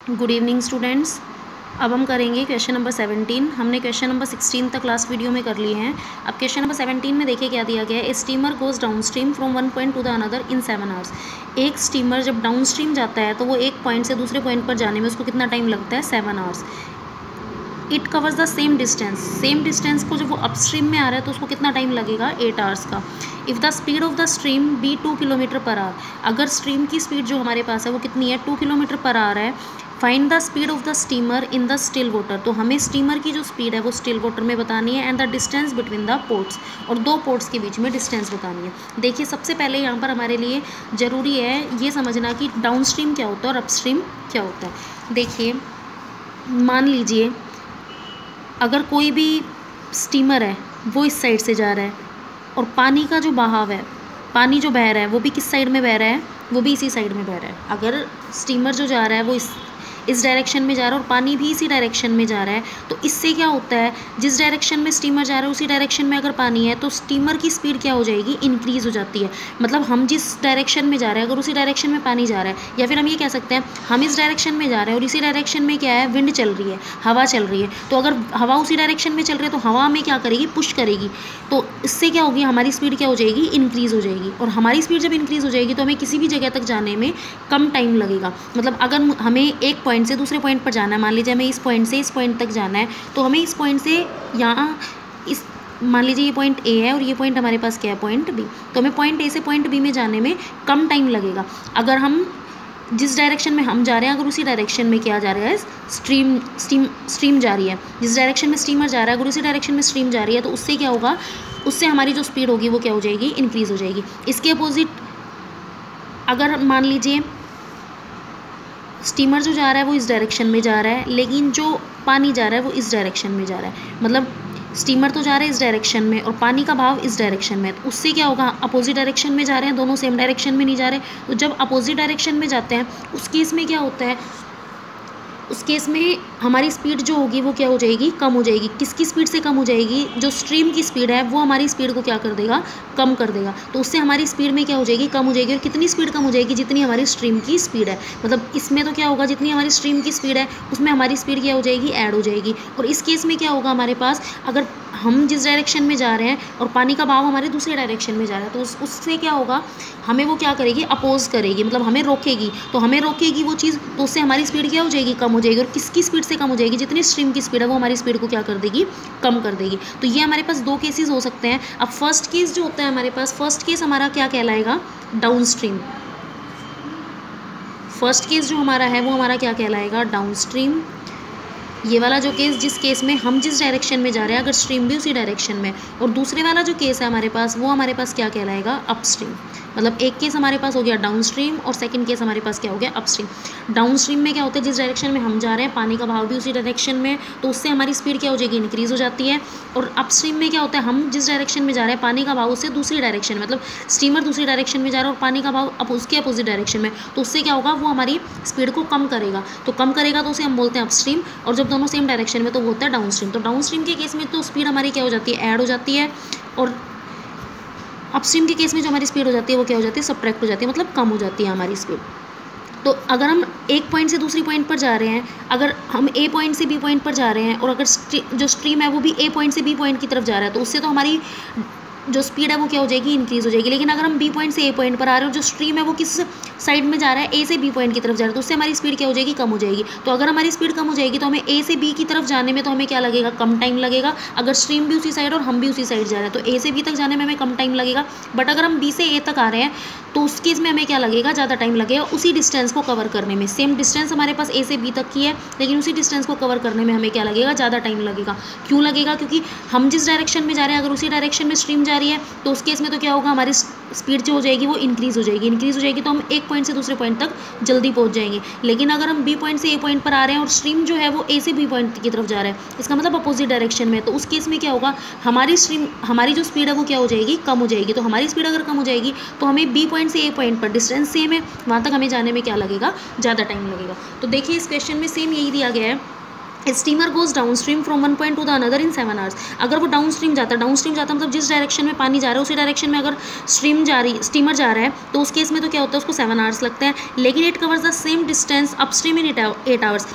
Good evening students. अब हम करेंगे क्वेश्चन नंबर 17। हमने क्वेश्चन नंबर 16 तक लास्ट वीडियो में कर लिए हैं। अब क्वेश्चन नंबर 17 में देखिए क्या दिया गया है। A steamer goes downstream from one point to the another in 7 hours. एक स्टीमर जब डाउन स्ट्रीम जाता है तो वो एक पॉइंट से दूसरे पॉइंट पर जाने में उसको कितना टाइम लगता है? 7 hours. It covers the same distance. Same distance को जब वो अपस्ट्रीम में आ रहा है तो उसको कितना टाइम लगेगा? 8 आवर्स का। If the speed of the stream be 2 kilometre per hour. अगर स्ट्रीम की स्पीड जो हमारे पास है वो कितनी है? 2 किलोमीटर पर आवर है। Find the speed of the steamer in the still water. तो हमें स्टीमर की जो स्पीड है वो स्टिल वाटर में बतानी है। And the distance between the ports, और दो पोर्ट्स के बीच में डिस्टेंस बतानी है। देखिए सबसे पहले यहाँ पर हमारे लिए ज़रूरी है ये समझना कि डाउन स्ट्रीम क्या होता है और अपस्ट्रीम क्या होता है। देखिए मान लीजिए अगर कोई भी स्टीमर है वो इस साइड से जा रहा है और पानी का जो बहाव है, पानी जो बह रहा है वो भी किस साइड में बह रहा है? वो भी इसी साइड में बह रहा है। अगर स्टीमर जो जा रहा है वो इस डायरेक्शन में जा रहा है और पानी भी इसी डायरेक्शन में जा रहा है, तो इससे क्या होता है, जिस डायरेक्शन में स्टीमर जा रहा है उसी डायरेक्शन में अगर पानी है तो स्टीमर की स्पीड क्या हो जाएगी? इंक्रीज़ हो जाती है। मतलब हम जिस डायरेक्शन में जा रहे हैं अगर उसी डायरेक्शन में पानी जा रहा है, या फिर हम ये कह सकते हैं हम इस डायरेक्शन में जा रहे हैं और इसी डायरेक्शन में क्या है? विंड चल रही है, हवा चल रही है। तो अगर हवा उसी डायरेक्शन में चल रही है तो हवा में क्या करेगी? पुश करेगी। तो इससे क्या होगी? हमारी स्पीड क्या हो जाएगी? इंक्रीज़ हो जाएगी। और हमारी स्पीड जब इंक्रीज़ हो जाएगी तो हमें किसी भी जगह तक जाने में कम टाइम लगेगा। मतलब अगर हमें एक पॉइंट से दूसरे पॉइंट पर जाना है, मान लीजिए हमें इस पॉइंट से इस पॉइंट तक जाना है, तो हमें इस पॉइंट से यहाँ इस मान लीजिए ये पॉइंट ए है और ये पॉइंट हमारे पास क्या है? Point B. तो हमें पॉइंट ए से पॉइंट बी में जाने में कम टाइम लगेगा। अगर हम जिस डायरेक्शन में हम जा रहे हैं अगर उसी डायरेक्शन में क्या जा रहा है? स्ट्रीम जा रही है। जिस डायरेक्शन में स्टीमर जा रहा है अगर उसी डायरेक्शन में स्ट्रीम जा रही है तो उससे क्या होगा? उससे हमारी जो स्पीड होगी वो क्या हो जाएगी? इंक्रीज़ हो जाएगी। इसके अपोजिट अगर मान लीजिए स्टीमर जो जा रहा है वो इस डायरेक्शन में जा रहा है, लेकिन जो पानी जा रहा है वो इस डायरेक्शन में जा रहा है। मतलब स्टीमर तो जा रहा है इस डायरेक्शन में और पानी का भाव इस डायरेक्शन में, तो उससे क्या होगा? अपोजिट डायरेक्शन में जा रहे हैं, दोनों सेम डायरेक्शन में नहीं जा रहे। तो जब अपोजिट डायरेक्शन में जाते हैं उस केस में क्या होता है? उस केस में हमारी स्पीड जो होगी वो क्या हो जाएगी? कम हो जाएगी। किसकी स्पीड से कम हो जाएगी? जो स्ट्रीम की स्पीड है वो हमारी स्पीड को क्या कर देगा? कम कर देगा। तो उससे हमारी स्पीड में क्या हो जाएगी? कम हो जाएगी। और कितनी स्पीड कम हो जाएगी? जितनी हमारी स्ट्रीम की स्पीड है। मतलब इसमें तो क्या होगा? जितनी हमारी स्ट्रीम की स्पीड है उसमें हमारी स्पीड क्या हो जाएगी? ऐड हो जाएगी। और इस केस में क्या होगा हमारे पास? अगर हम जिस डायरेक्शन में जा रहे हैं और पानी का बहाव हमारे दूसरे डायरेक्शन में जा रहा है तो उससे क्या होगा? हमें वो क्या करेगी? अपोज करेगी, मतलब हमें रोकेगी। तो हमें रोकेगी वो चीज़, तो उससे हमारी स्पीड क्या हो जाएगी? कम हो जाएगी। और किसकी स्पीड से कम हो जाएगी? जितनी स्ट्रीम की स्पीड है वो हमारी स्पीड को क्या कर देगी? कम कर देगी। तो ये हमारे पास दो केसेस हो सकते हैं। अब फर्स्ट केस जो होता है हमारे पास, फर्स्ट केस हमारा क्या कहलाएगा? Down stream. फर्स्ट केस जो हमारा है वो हमारा क्या कहलाएगा? Down stream. ये वाला जो केस, जिस केस में हम जिस डायरेक्शन में जा रहे हैं अगर स्ट्रीम भी उसी डायरेक्शन में, और दूसरे वाला जो केस है हमारे पास वो हमारे पास क्या कहलाएगा? अपस्ट्रीम। मतलब एक केस हमारे पास हो गया डाउन स्ट्रीम और सेकंड केस हमारे पास क्या हो गया? अपस्ट्रीम। डाउन स्ट्रीम में क्या होता है? जिस डायरेक्शन में हम जा रहे हैं पानी का बहाव भी उसी डायरेक्शन में, तो उससे हमारी स्पीड क्या हो जाएगी? इंक्रीज़ हो जाती है। और अपस्ट्रीम में क्या होता है? हम जिस डायरेक्शन में जा रहे हैं पानी का बहाव उससे दूसरी डायरेक्शन में, मतलब स्टीमर दूसरी डायरेक्शन में जा रहा है और पानी का बहाव उसके अपोजिट डायरेक्शन में, तो उससे क्या होगा? वो हमारी स्पीड को कम करेगा। तो कम करेगा तो उसे हम बोलते हैं अपस्ट्रीम। और जब दोनों सेम डायरेक्शन में तो वो होता है डाउन स्ट्रीम। तो डाउन स्ट्रीम के केस में तो स्पीड हमारी क्या हो जाती है? ऐड हो जाती है। और अपस्ट्रीम के केस में जो हमारी स्पीड हो जाती है वो क्या हो जाती है? सब्ट्रैक्ट हो जाती है, मतलब कम हो जाती है हमारी स्पीड। तो अगर हम एक पॉइंट से दूसरी पॉइंट पर जा रहे हैं, अगर हम ए पॉइंट से बी पॉइंट पर जा रहे हैं और अगर जो स्ट्रीम है वो भी ए पॉइंट से बी पॉइंट की तरफ जा रहा है, तो उससे तो हमारी जो स्पीड है वो क्या हो जाएगी? इंक्रीज़ हो जाएगी। लेकिन अगर हम बी पॉइंट से ए पॉइंट पर आ रहे हैं और जो स्ट्रीम है वो किस साइड में जा रहा है? ए से बी पॉइंट की तरफ जा रहा है, तो उससे हमारी स्पीड क्या हो जाएगी? कम हो जाएगी। तो अगर हमारी स्पीड कम हो जाएगी तो हमें ए से बी की तरफ जाने में तो हमें क्या लगेगा? कम टाइम लगेगा। अगर स्ट्रीम भी उसी साइड और हम भी उसी साइड जा रहे हैं तो ए से बी तक जाने में हमें कम टाइम लगेगा। बट अगर हम बी से ए तक आ रहे हैं तो उस केस में हमें क्या लगेगा? ज़्यादा टाइम लगेगा उसी डिस्टेंस को कवर करने में। सेम डिस्टेंस हमारे पास ए से बी तक की है, लेकिन उसी डिस्टेंस को कवर करने में हमें क्या लगेगा? ज़्यादा टाइम लगेगा। क्यों लगेगा? क्योंकि हम जिस डायरेक्शन में जा रहे हैं अगर उसी डायरेक्शन में स्ट्रीम जा रही है तो उस केस में तो क्या होगा? हमारी स्पीड जो हो जाएगी वो इंक्रीज़ हो जाएगी। इंक्रीज़ हो जाएगी तो हम एक पॉइंट से दूसरे पॉइंट तक जल्दी पहुंच जाएंगे। लेकिन अगर हम बी पॉइंट से ए पॉइंट पर आ रहे हैं और स्ट्रीम जो है वो ए से बी पॉइंट की तरफ जा रहा है, इसका मतलब अपोजिट डायरेक्शन में, तो उस केस में क्या होगा? हमारी जो स्पीड है वो क्या हो जाएगी? कम हो जाएगी। तो हमारी स्पीड अगर कम हो जाएगी तो हमें बी पॉइंट से ए पॉइंट पर डिस्टेंस सेम है, वहाँ तक हमें जाने में क्या लगेगा? ज़्यादा टाइम लगेगा। तो देखिए इस क्वेश्चन में सेम यही दिया गया है steamer goes downstream from one point to the another in 7 hours. अगर वो डाउन स्ट्रीम जाता मतलब जिस डायरेक्शन में पानी जा रहा है उसी डायरेक्शन में अगर स्टीमर जा रहा है तो उस केस में तो क्या होता है, उसको 7 आवर्स लगते हैं। लेकिन it covers the same distance upstream in 8 hours.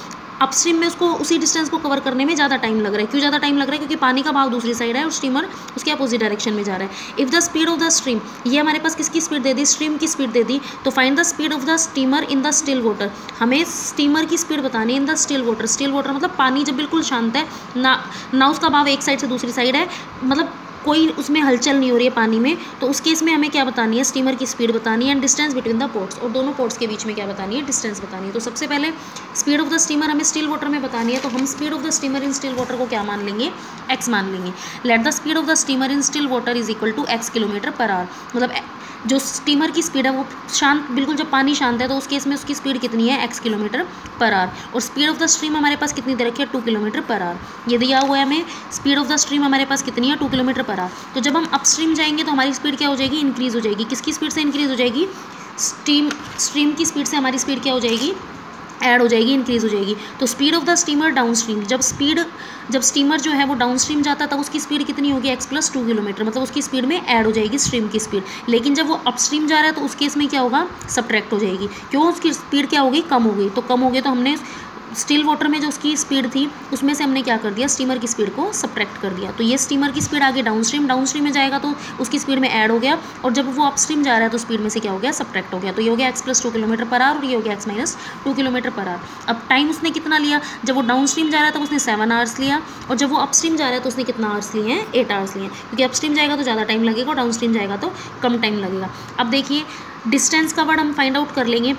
Upstream में उसको उसी डिस्टेंस को कवर करने में ज़्यादा टाइम लग रहा है। क्यों ज़्यादा टाइम लग रहा है? क्योंकि पानी का भाव दूसरी साइड है और स्टीमर उसके अपोजिट डायरेक्शन में जा रहा है। If the speed of the stream, ये हमारे पास किसकी स्पीड दे दी? स्ट्रीम की स्पीड दे दी। तो find the speed of the steamer in the still water. हमें स्टीमर की स्पीड बतानी है in the still water. Still water मतलब पानी जब बिल्कुल शांत है, ना उसका भाव एक साइड से दूसरी साइड है, मतलब कोई उसमें हलचल नहीं हो रही है पानी में, तो उस केस में हमें क्या बतानी है? स्टीमर की स्पीड बतानी है and distance between the ports, और दोनों पोर्ट्स के बीच में क्या बतानी है? डिस्टेंस बतानी है। तो सबसे पहले स्पीड ऑफ द स्टीमर हमें स्टिल वाटर में बतानी है, तो हम speed of the steamer in still water को क्या मान लेंगे? x मान लेंगे। Let the speed of the steamer in still water is equal to x kilometre per hour. मतलब जो स्टीमर की स्पीड है वो शांत, बिल्कुल जब पानी शांत है तो उस केस में उसकी स्पीड कितनी है? x kilometre per our. और स्पीड ऑफ द स्ट्रीम हमारे पास कितनी दे रखी है? 2 किलोमीटर पर आवर। ये दिया हुआ है हमें। स्पीड ऑफ द स्ट्रीम हमारे पास कितनी है? 2 किलोमीटर पर आवर। तो जब हम अपस्ट्रीम जाएंगे तो हमारी स्पीड क्या हो जाएगी? इंक्रीज़ हो जाएगी। किसकी स्पीड से इंक्रीज़ हो जाएगी? स्ट्रीम की स्पीड से हमारी स्पीड क्या हो जाएगी? ऐड हो जाएगी, इंक्रीज़ हो जाएगी। तो speed of the steamer down stream, जब स्टीमर जो है वो डाउन स्ट्रीम जाता है तब उसकी स्पीड कितनी होगी? x + 2 किलोमीटर, मतलब उसकी स्पीड में ऐड हो जाएगी स्ट्रीम की स्पीड। लेकिन जब वो अपस्ट्रीम जा रहा है तो उस केस में क्या होगा? सब्ट्रैक्ट हो जाएगी। क्यों? उसकी स्पीड क्या हो गई? कम हो गई। तो कम हो गई तो हमने स्टिल वाटर में जो उसकी स्पीड थी उसमें से हमने क्या कर दिया? स्टीमर की स्पीड को सब्ट्रैक्ट कर दिया। तो ये स्टीमर की स्पीड आगे डाउन स्ट्रीम में जाएगा तो उसकी स्पीड में ऐड हो गया, और जब वो अपस्ट्रीम जा रहा है तो स्पीड में से क्या हो गया? सब्ट्रैक्ट हो गया। तो ये हो गया x + 2 किलोमीटर पर आवर और ये हो गया x - 2 किलोमीटर पर आवर। अब टाइम उसने कितना लिया? जब वो डाउन स्ट्रीम जा रहा है तो उसने 7 आवर्स लिया, और जब वो अपस्ट्रीम जा रहा है तो उसने कितना आवर्स लिए हैं? 8 आवर्स लिए हैं। क्योंकि अपस्ट्रीम जाएगा तो ज़्यादा टाइम लगेगा और डाउन स्ट्रीम जाएगा तो कम टाइम लगेगा। अब देखिए डिस्टेंस का वर्ड हम फाइंड आउट कर लेंगे।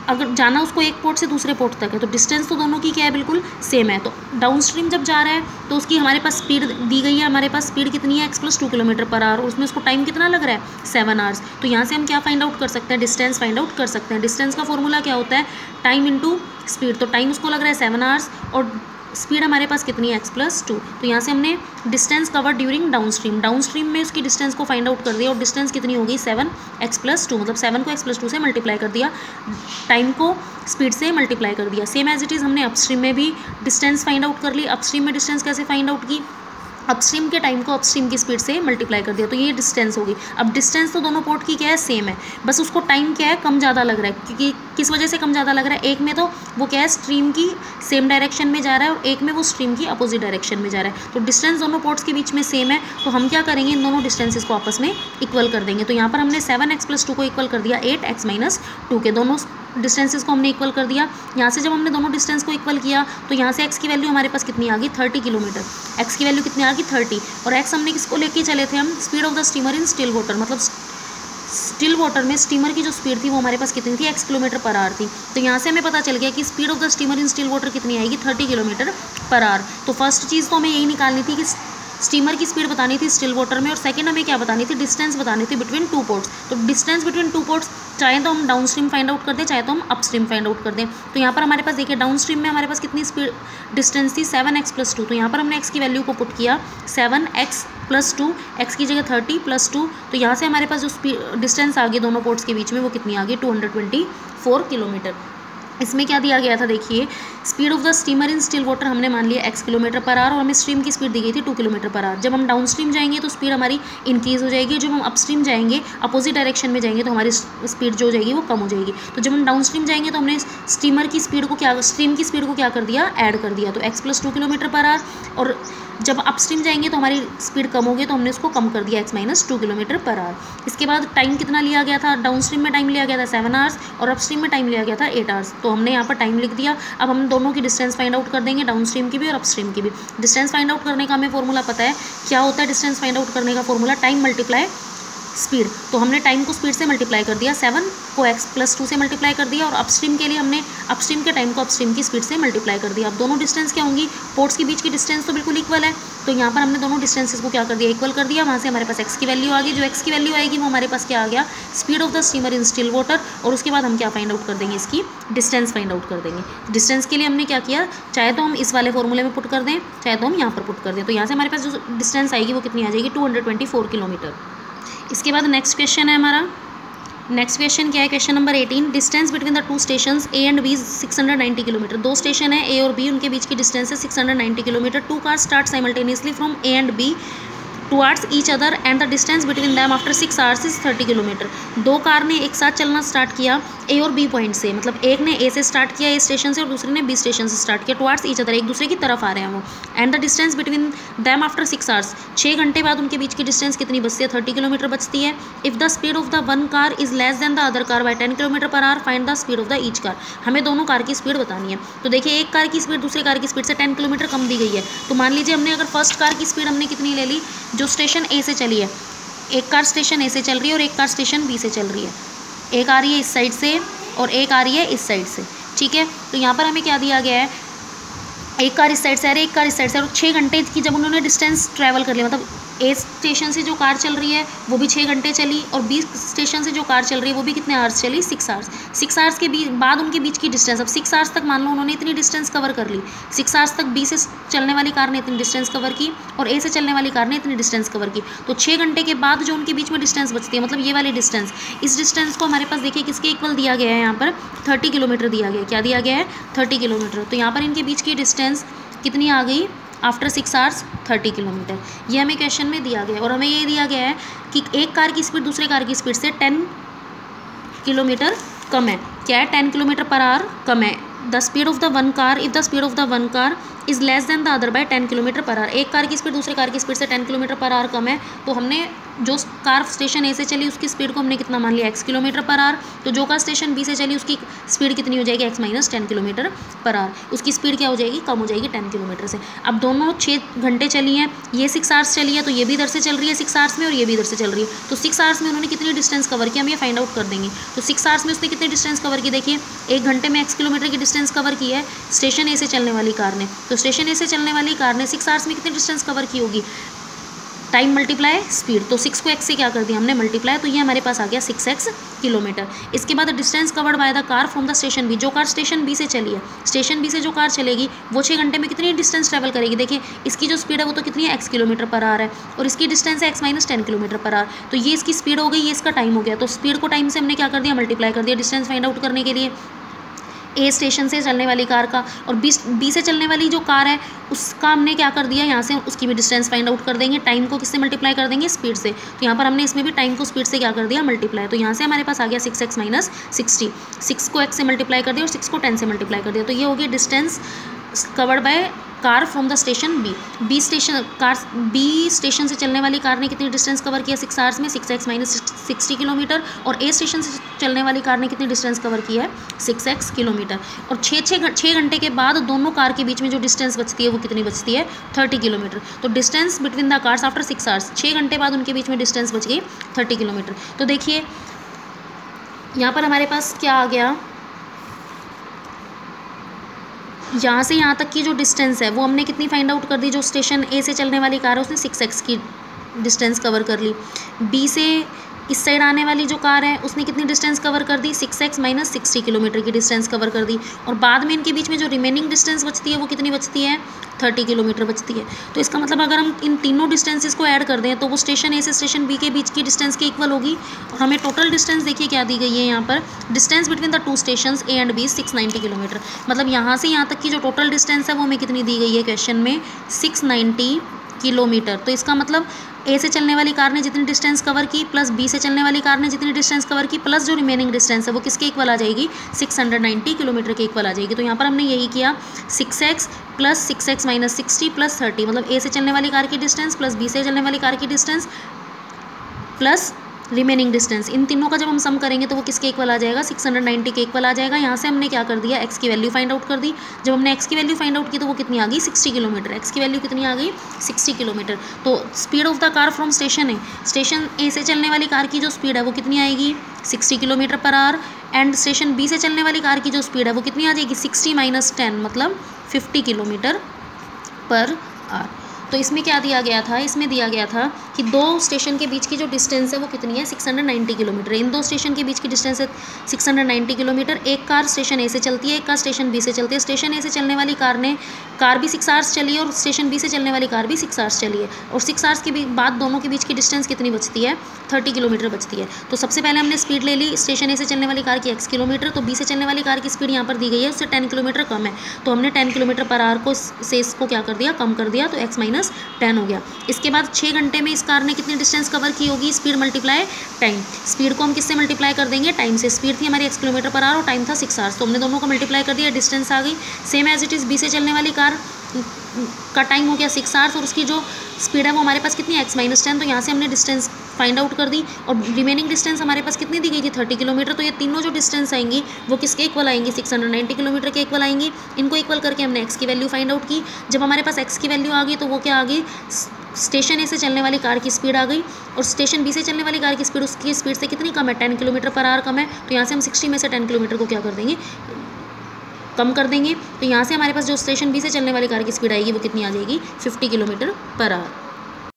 अगर जाना उसको एक पोर्ट से दूसरे पोर्ट तक है तो डिस्टेंस तो दोनों की क्या है? बिल्कुल सेम है। तो डाउन स्ट्रीम जब जा रहा है तो उसकी हमारे पास स्पीड दी गई है। हमारे पास स्पीड कितनी है? x + 2 किलोमीटर पर आवर, और उसमें उसको टाइम कितना लग रहा है? 7 आवर्स। तो यहाँ से हम क्या फाइंड आउट कर सकते हैं? डिस्टेंस फाइंड आउट कर सकते हैं। डिस्टेंस का फॉर्मूला क्या होता है? Time into speed. तो टाइम उसको लग रहा है 7 आवर्स और स्पीड हमारे पास कितनी है? x + 2। तो यहाँ से हमने distance cover during down stream में उसकी डिस्टेंस को फाइंड आउट कर दिया, और डिस्टेंस कितनी हो गई? 7x + 2, मतलब 7 को x + 2 से मल्टीप्लाई कर दिया, टाइम को स्पीड से मल्टीप्लाई कर दिया। सेम एज इट इज़ हमने अपस्ट्रीम में भी डिस्टेंस फाइंड आउट कर ली। अपस्ट्रीम में डिस्टेंस कैसे फाइंड आउट की? अपस्ट्रीम के टाइम को अपस्ट्रीम की स्पीड से मल्टीप्लाई कर दिया, तो ये डिस्टेंस होगी। अब डिस्टेंस तो दोनों पोर्ट की क्या है? सेम है, बस उसको टाइम क्या है? कम ज़्यादा लग रहा है। क्योंकि किस वजह से कम ज़्यादा लग रहा है? एक में तो वो क्या है? स्ट्रीम की सेम डायरेक्शन में जा रहा है और एक में वो स्ट्रीम की अपोजिट डायरेक्शन में जा रहा है। तो डिस्टेंस दोनों पोर्ट्स के बीच में सेम है, तो हम क्या करेंगे? इन दोनों डिस्टेंसेस को आपस में इक्वल कर देंगे। तो यहाँ पर हमने 7x + 2 को इक्वल कर दिया 8x - 2 के। दोनों डिस्टेंसेस को हमने इक्वल कर दिया। यहाँ से जब हमने दोनों डिस्टेंस को इक्वल किया तो यहाँ से x की वैल्यू हमारे पास कितनी आ गई? 30 किलोमीटर। x की वैल्यू कितनी आ गई? 30। और x हमने किसको लेके चले थे? हम speed of the steamer in still water, मतलब स्टिल वाटर में स्टीमर की जो स्पीड थी वो हमारे पास कितनी थी? x किलोमीटर पर आवर थी। तो यहाँ से हमें पता चल गया कि speed of the steamer in still water कितनी आएगी? 30 किलोमीटर पर आवर। तो फर्स्ट चीज़ तो हमें यही निकालनी थी कि स्टीमर की स्पीड बतानी थी स्टिल वाटर में, और सेकंड हमें क्या बतानी थी? डिस्टेंस बतानी थी बिटवीन 2 पोर्ट्स। तो डिस्टेंस बिटवीन 2 पोर्ट्स चाहे तो हम डाउन स्ट्रीम फाइंड आउट कर दें, चाहे तो हम अप स्ट्रीम फाइंड आउट कर दें। तो यहाँ पर हमारे पास देखिए डाउन स्ट्रीम में हमारे पास कितनी स्पीड डिस्टेंस थी? 7x + 2। तो यहाँ पर हमने x की वैल्यू को पुट किया 7x + 2, x की जगह 30 + 2। तो यहाँ से हमारे पास जो डिस्टेंस आ गई दोनों पोर्ट्स के बीच में वो कितनी आ गई? 224 किलोमीटर। इसमें क्या दिया गया था? देखिए speed of the steamer in still water हमने मान लिया x किलोमीटर पर आवर, और हमें स्ट्रीम की स्पीड दी गई थी 2 किलोमीटर पर आवर। जब हम डाउन स्ट्रीम जाएंगे तो स्पीड हमारी इंक्रीज़ हो जाएगी, जब हम अपस्ट्रीम जाएंगे अपोजिट डायरेक्शन में जाएंगे तो हमारी स्पीड जो हो जाएगी वो कम हो जाएगी। तो जब हम डाउन स्ट्रीम जाएंगे तो हमने स्टीम की स्पीड को क्या कर दिया? ऐड कर दिया। तो x + 2 किलोमीटर पर आवर, और जब अपस्ट्रीम जाएंगे तो हमारी स्पीड कम होगी तो हमने उसको कम कर दिया x - 2 किलोमीटर पर आवर। इसके बाद टाइम कितना लिया गया था? डाउन स्ट्रीम में टाइम लिया गया था 7 आवर्स और अपस्ट्रीम में टाइम लिया गया था 8 आवर्स। तो हमने यहाँ पर टाइम लिख दिया। अब हम दोनों की डिस्टेंस फाइंड आउट कर देंगे, डाउन स्ट्रीम की भी और अपस्ट्रीम की भी। डिस्टेंस फाइंड आउट करने का हमें फॉर्मूला पता है। क्या होता है डिस्टेंस फाइंड आउट करने का फॉर्मूला? Time multiply speed. तो हमने टाइम को स्पीड से मल्टीप्लाई कर दिया, 7 को x + 2 से मल्टीप्लाई कर दिया, और अपस्ट्रीम के लिए हमने अपस्ट्रीम के टाइम को अपस्ट्रीम की स्पीड से मल्टीप्लाई कर दिया। अब दोनों डिस्टेंस क्या होंगी? पोर्ट्स के बीच की डिस्टेंस तो बिल्कुल इक्वल है, तो यहाँ पर हमने दोनों डिस्टेंसेस को क्या कर दिया? इक्वल कर दिया। वहाँ से हमारे पास x की वैल्यू आ गई। जो x की वैल्यू आएगी वो हमारे पास क्या आ गया? Speed of the steamer in still water. और उसके बाद हम क्या फाइंड आउट कर देंगे? इसकी डिस्टेंस फाइंड आउट कर देंगे। डिस्टेंस के लिए हमने क्या किया? चाहे तो हम इस वाले फॉर्मूले में पुट कर दें, चाहे तो हम यहाँ पर पुट कर दें। तो यहाँ से हमारे पास जो डिस्टेंस आएगी वो कितनी आ जाएगी? 224 किलोमीटर। इसके बाद नेक्स्ट क्वेश्चन है हमारा नेक्स्ट क्वेश्चन क्या है, question number 18, distance between the two stations A and B 690 kilometre. दो स्टेशन है ए और बी, उनके बीच की डिस्टेंस है 690 kilometre. Two cars start simultaneously from A and B towards each other and the distance between them after 6 hours is 30 kilometre. दो car ने एक साथ चलना स्टार्ट किया ए और बी पॉइंट से, मतलब एक ने ए से स्टार्ट किया ए स्टेशन से और दूसरे ने बी स्टेशन से स्टार्ट किया। टुवार्ड्स ईच अदर, एक दूसरे की तरफ आ रहे हैं वो। And the distance between them after 6 hours, 6 घंटे बाद उनके बीच की डिस्टेंस कितनी बचती है, 30 किलोमीटर बचती है। If the speed of the one car is less than the other car by 10 kilometre per hour, find the speed of the each car. हमें दोनों कार की स्पीड बतानी है। तो देखिए एक कार की स्पीड दूसरी कार की स्पीड से 10 किलोमीटर कम दी गई है। तो मान लीजिए हमने अगर फर्स्ट कार की स्पीड हमने कितनी ले ली, जो स्टेशन ए से चली है, एक कार स्टेशन ए से चल रही है और एक कार स्टेशन बी से चल रही है। एक आ रही है इस साइड से और एक आ रही है इस साइड से, ठीक है। तो यहाँ पर हमें क्या दिया गया है, एक कार इस साइड से आ रही है, एक कार इस साइड से, और 6 घंटे की जब उन्होंने डिस्टेंस ट्रैवल कर लिया, मतलब ए स्टेशन से जो कार चल रही है वो भी 6 घंटे चली और बी स्टेशन से जो कार चल रही है वो भी कितने आवर्स चली, 6 आवर्स। 6 आवर्स के बाद उनके बीच की डिस्टेंस, अब 6 आवर्स तक मान लो उन्होंने इतनी डिस्टेंस कवर कर ली। 6 आवर्स तक बी से चलने वाली कार ने इतनी डिस्टेंस कवर की और ए से चलने वाली कार ने इतनी डिस्टेंस कवर की। तो 6 घंटे के बाद जो उनके बीच में डिस्टेंस बचती है, मतलब ये वाली डिस्टेंस, इस डिस्टेंस को हमारे पास देखिए किसके इक्वल दिया गया है, यहाँ पर 30 किलोमीटर दिया गया है। क्या दिया गया है, 30 किलोमीटर। तो यहाँ पर इनके बीच की डिस्टेंस कितनी आ गई, आफ्टर 6 आवर्स 30 किलोमीटर। ये हमें क्वेश्चन में दिया गया है और हमें ये दिया गया है कि एक कार की स्पीड दूसरे कार की स्पीड से 10 किलोमीटर कम है। क्या है, 10 किलोमीटर पर आवर कम है। The speed of the one car, if the speed of the one car is less than the other by 10 kilometre per our. एक कार की स्पीड दूसरे कार की स्पीड से 10 किलोमीटर पर आवर कम है, तो हमने जो कार स्टेशन ए से चली उसकी स्पीड को हमने कितना मान लिया, x किलोमीटर पर आवर। तो जो कार स्टेशन बी से चली उसकी स्पीड कितनी हो जाएगी, x minus 10 kilometre per our. उसकी स्पीड क्या हो जाएगी, कम हो जाएगी 10 किलोमीटर से। अब दोनों 6 घंटे चली हैं, ये 6 आवर्स चली है, तो ये भी इधर से चल रही है 6 आवर्स में और ये भी इधर से चल रही है। तो 6 आवर्स में उन्होंने कितनी डिस्टेंस कवर की, हम ये फाइंड आउट कर देंगे। तो 6 आवर्स में उसने कितनी डिस्टेंस कवर की, देखिए 1 घंटे में x किलोमीटर की डिस्टेंस कवर की है स्टेशन ए से चलने वाली कार ने। तो स्टेशन ए से चलने वाली कार ने 6 आवर्स में कितनी डिस्टेंस कवर की होगी, टाइम मल्टीप्लाई स्पीड। तो 6 को x से क्या कर दिया हमने, मल्टीप्लाई, तो ये हमारे पास आ गया 6x किलोमीटर। इसके बाद distance covered by the car from the station B, जो कार स्टेशन बी से चली है, स्टेशन बी से जो कार चलेगी वो 6 घंटे में कितनी डिस्टेंस ट्रैवल करेगी। देखिए इसकी जो स्पीड है वो तो कितनी है, x किलोमीटर पर आवर है और इसकी डिस्टेंस है x minus 10 kilometre per our. तो ये इसकी स्पीड हो गई, ये इसका टाइम हो गया। तो स्पीड को टाइम से हमने क्या कर दिया, मल्टीप्लाई कर दिया डिस्टेंस फाइंड आउट करने के लिए। ए स्टेशन से चलने वाली कार का और बी से चलने वाली जो कार है उसका हमने क्या कर दिया, यहाँ से उसकी भी डिस्टेंस फाइंड आउट कर देंगे। टाइम को किससे मल्टीप्लाई कर देंगे, स्पीड से। तो यहाँ पर हमने इसमें भी टाइम को स्पीड से क्या कर दिया, मल्टीप्लाई। तो यहाँ से हमारे पास आ गया 6x माइनस 60। 6 को x से मल्टीप्लाई कर दिया और 6 को 10 से मल्टीप्लाई कर दिया। तो ये हो गया distance covered by car from the station B. B station से चलने वाली कार ने कितनी डिस्टेंस कवर किया 6 आवर्स में, 6x माइनस 60 किलोमीटर। और ए स्टेशन से चलने वाली कार ने कितनी डिस्टेंस कवर की है, 6x किलोमीटर। और 6 घंटे के बाद दोनों कार के बीच में जो डिस्टेंस बचती है वो कितनी बचती है, 30 किलोमीटर। तो distance between the cars after 6 hours, 6 घंटे बाद उनके बीच में डिस्टेंस बच गई 30 किलोमीटर। तो देखिए यहाँ पर हमारे पास क्या आ गया, यहाँ से यहाँ तक की जो डिस्टेंस है वो हमने कितनी फाइंड आउट कर दी, जो स्टेशन ए से चलने वाली कार है उसने 6x की डिस्टेंस कवर कर ली। बी से इस साइड आने वाली जो कार है उसने कितनी डिस्टेंस कवर कर दी, 6x माइनस 60 किलोमीटर की डिस्टेंस कवर कर दी। और बाद में इनके बीच में जो रिमेनिंग डिस्टेंस बचती है वो कितनी बचती है, 30 किलोमीटर बचती है। तो इसका मतलब अगर हम इन तीनों डिस्टेंसेस को ऐड कर दें तो वो स्टेशन ए से स्टेशन बी के बीच की डिस्टेंस के इक्वल होगी। और हमें टोटल डिस्टेंस देखिए क्या दी गई है यहाँ पर, distance between the two station A and B 690 kilometre. मतलब यहाँ से यहाँ तक की जो टोटल डिस्टेंस है वो हमें कितनी दी गई है क्वेश्चन में, 690 किलोमीटर। तो इसका मतलब ए से चलने वाली कार ने जितनी डिस्टेंस कवर की प्लस बी से चलने वाली कार ने जितनी डिस्टेंस कवर की प्लस जो रिमेनिंग डिस्टेंस है वो किसके इक्वल आ जाएगी, 690 किलोमीटर के इक्वल आ जाएगी। तो यहाँ पर हमने यही किया, 6x plus 6x minus 60 plus 30, मतलब ए से चलने वाली कार की डिस्टेंस प्लस बी से चलने वाली कार की डिस्टेंस प्लस रिमेनिंग डिस्टेंस, इन तीनों का जब हम सम करेंगे तो वो किसके इक्वल आ जाएगा, 690 के इक्वल आ जाएगा। यहाँ से हमने क्या कर दिया, x की वैल्यू फाइंड आउट कर दी। जब हमने x की वैल्यू फाइंड आउट की तो वो कितनी आ गई, 60 किलोमीटर। x की वैल्यू कितनी आ गई, 60 किलोमीटर। तो speed of the car from station है, स्टेशन ए से चलने वाली कार की जो स्पीड है वो कितनी आएगी, 60 kilometre per our. And station B से चलने वाली कार की जो स्पीड है वो कितनी आ जाएगी, 60 माइनस 10 मतलब 50 किलोमीटर पर आवर। तो इसमें क्या दिया गया था, इसमें दिया गया था कि दो स्टेशन के बीच की जो डिस्टेंस है वो कितनी है, 690 किलोमीटर। इन दो स्टेशन के बीच की डिस्टेंस है 690 किलोमीटर। एक कार स्टेशन ए से चलती है, एक कार स्टेशन बी से चलती है। स्टेशन ए से चलने वाली कार भी 6 आवर्स चली है और स्टेशन बी से चलने वाली कार भी 6 आवर्स चली है, और 6 आवर्स के बाद दोनों के बीच की डिस्टेंस कितनी बचती है, 30 किलोमीटर बचती है। तो सबसे पहले हमने स्पीड ले ली स्टेशन ए से चलने वाली कार की x किलोमीटर, तो बी से चलने वाली कार की स्पीड यहाँ पर दी गई है, उससे 10 किलोमीटर कम है, तो हमने 10 किलोमीटर पर आवर को से इसको क्या कर दिया, कम कर दिया, तो x माइनस 10 हो गया। इसके बाद 6 घंटे में इस कार ने कितनी डिस्टेंस कवर की होगी, स्पीड मल्टीप्लाई टाइम। स्पीड को हम किससे मल्टीप्लाई कर देंगे, टाइम से। स्पीड थी हमारी x किलोमीटर पर आवर और टाइम था 6 आवर्स, तो हमने दोनों को मल्टीप्लाई कर दिया, डिस्टेंस आ गई। Same as it is B से चलने वाली कार का टाइम हो गया 6 आवर्स और उसकी जो स्पीड है वो हमारे पास कितनी है, x माइनस 10, तो यहाँ से हमने डिस्टेंस फाइंड आउट कर दी, और रिमेनिंग डिस्टेंस हमारे पास कितनी दी गई थी, 30 किलोमीटर। तो ये तीनों जो डिस्टेंस आएंगी वो किसके इक्वल आएंगी, 690 किलोमीटर के इक्वल आएंगी। इनको इक्वल करके हमने x की वैल्यू फाइंड आउट की। जब हमारे पास x की वैल्यू आ गई तो वो क्या आ गई, स्टेशन ए से चलने वाली कार की स्पीड आ गई, और स्टेशन बी से चलने वाली कार की स्पीड उसकी स्पीड से कितनी कम है, 10 किलोमीटर पर आवर कम है, तो यहाँ से हम 60 में से 10 किलोमीटर को क्या कर देंगे, कम कर देंगे। तो यहाँ से हमारे पास जो स्टेशन बी से चलने वाली कार की स्पीड आएगी वो कितनी आ जाएगी, 50 किलोमीटर पर आवर।